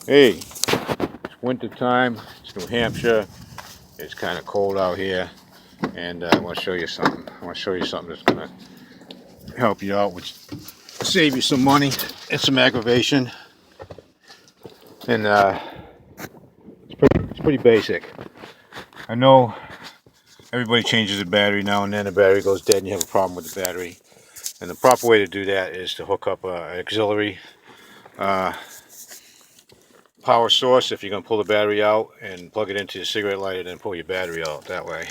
Hey, it's winter time. It's New Hampshire. It's kind of cold out here, and I want to show you something. I want to show you something that's gonna help you out, which save you some money and some aggravation. And it's pretty basic. I know everybody changes the battery now and then. The battery goes dead, and you have a problem with the battery. And the proper way to do that is to hook up an auxiliary uh, power source. If you're gonna pull the battery out and plug it into your cigarette lighter, then pull your battery out that way.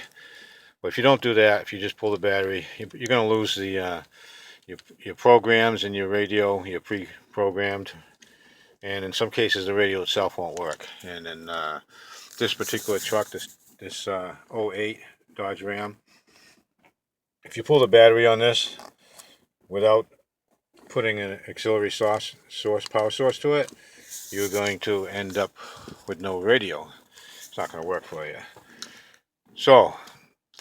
But if you don't do that, if you just pull the battery, you're going to lose the your programs and your radio. You're pre-programmed, and in some cases the radio itself won't work. And in this particular truck, this '08 Dodge Ram, if you pull the battery on this without putting an auxiliary power source to it, you're going to end up with no radio. It's not going to work for you. So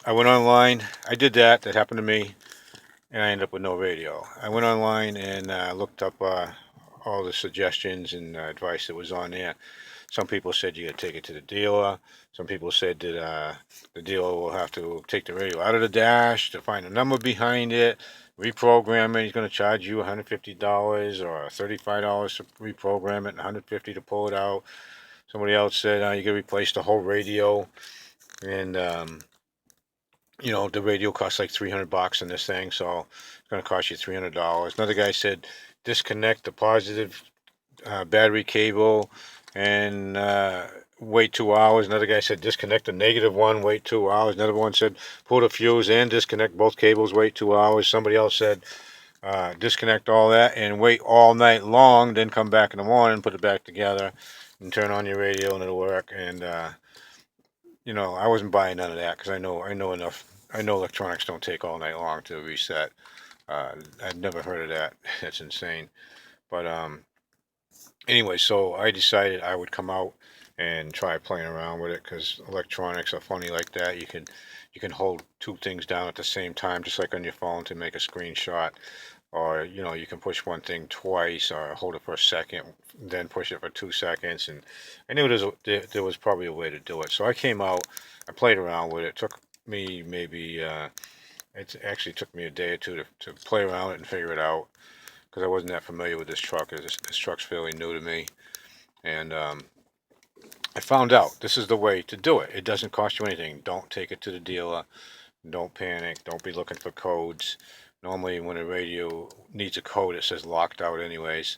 I went online. I did that. That happened to me. And I ended up with no radio. I went online and looked up all the suggestions and advice that was on there. Some people said you got to take it to the dealer. Some people said that the dealer will have to take the radio out of the dash to find a number behind it, reprogram it. He's going to charge you $150 or $35 to reprogram it and $150 to pull it out. Somebody else said you got to replace the whole radio, and the radio costs like $300 in this thing, so it's going to cost you $300. Another guy said disconnect the positive battery cable and wait 2 hours. Another guy said disconnect the negative one, wait 2 hours. Another one said pull the fuse and disconnect both cables, wait 2 hours. Somebody else said disconnect all that and wait all night long, then come back in the morning, put it back together, and turn on your radio and it'll work. And I wasn't buying none of that because I know enough. I know electronics don't take all night long to reset. I've never heard of that. That's insane. But anyway, so I decided I would come out and try playing around with it because electronics are funny like that. You can hold two things down at the same time, just like on your phone to make a screenshot. Or you can push one thing twice, or hold it for a second, then push it for 2 seconds. And I knew there was probably a way to do it. So I came out, I played around with it. It took me maybe it actually took me a day or two to play around it and figure it out because I wasn't that familiar with this truck. This truck's fairly new to me, and I found out this is the way to do it. It doesn't cost you anything. Don't take it to the dealer. Don't panic. Don't be looking for codes. Normally, when a radio needs a code, it says locked out anyways.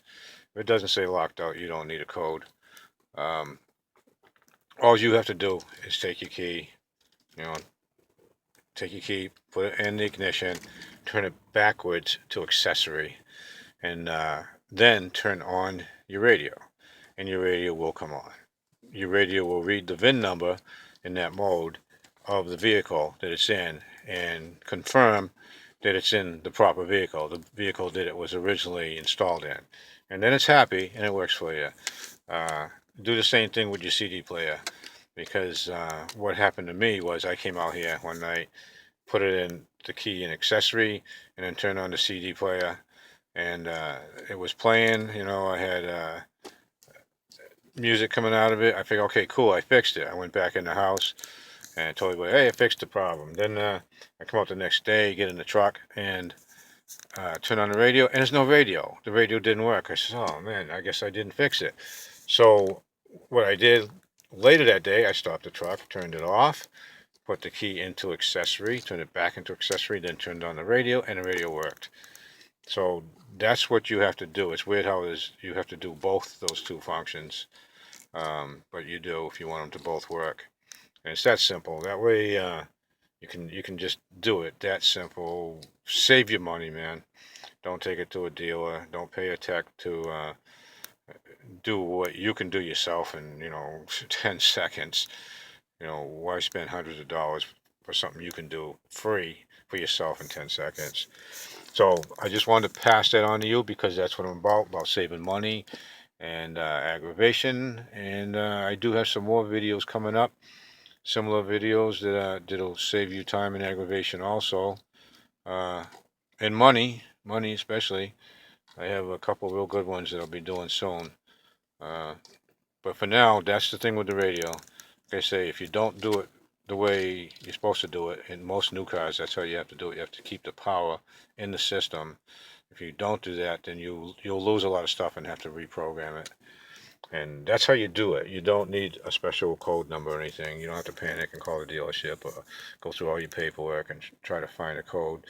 If it doesn't say locked out, you don't need a code. Um, all you have to do is take your key, you know, put it in the ignition, turn it backwards to accessory, and then turn on your radio, and your radio will come on. Your radio will read the VIN number in that mode of the vehicle that it's in and confirm that it's in the proper vehicle, the vehicle that it was originally installed in. And then it's happy and it works for you. Do the same thing with your CD player because what happened to me was I came out here one night, put it in the key and accessory, and then turned on the CD player, and it was playing. I had music coming out of it. I figured, okay, cool, I fixed it. I went back in the house and I told everybody, hey, I fixed the problem. Then I come out the next day, get in the truck, and turn on the radio, and there's no radio. The radio didn't work. I said, oh man, I guess I didn't fix it. So what I did later that day, I stopped the truck, turned it off, put the key into accessory, turned it back into accessory, then turned on the radio, and the radio worked. So that's what you have to do. It's weird how you have to do both those two functions, but you do if you want them to both work. And it's that simple. That way, you can just do it. That simple. Save your money, man. Don't take it to a dealer. Don't pay a tech to do what you can do yourself in 10 seconds. Why spend hundreds of dollars for something you can do free for yourself in 10 seconds? So I just wanted to pass that on to you because that's what I'm about saving money and aggravation. And I do have some more videos coming up, similar videos that'll save you time and aggravation also, and money especially. I have a couple real good ones that I'll be doing soon. Uh, But for now, that's the thing with the radio. Like I say, if you don't do it the way you're supposed to do it, in most new cars, that's how you have to do it. You have to keep the power in the system. If you don't do that, then you'll lose a lot of stuff and have to reprogram it. And that's how you do it. You don't need a special code number or anything. You don't have to panic and call the dealership or go through all your paperwork and try to find a code.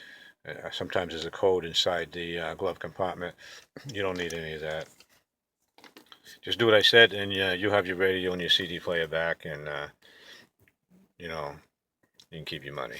Sometimes there's a code inside the glove compartment. You don't need any of that. Just do what I said, and you have your radio and your CD player back, and you know, you can keep your money.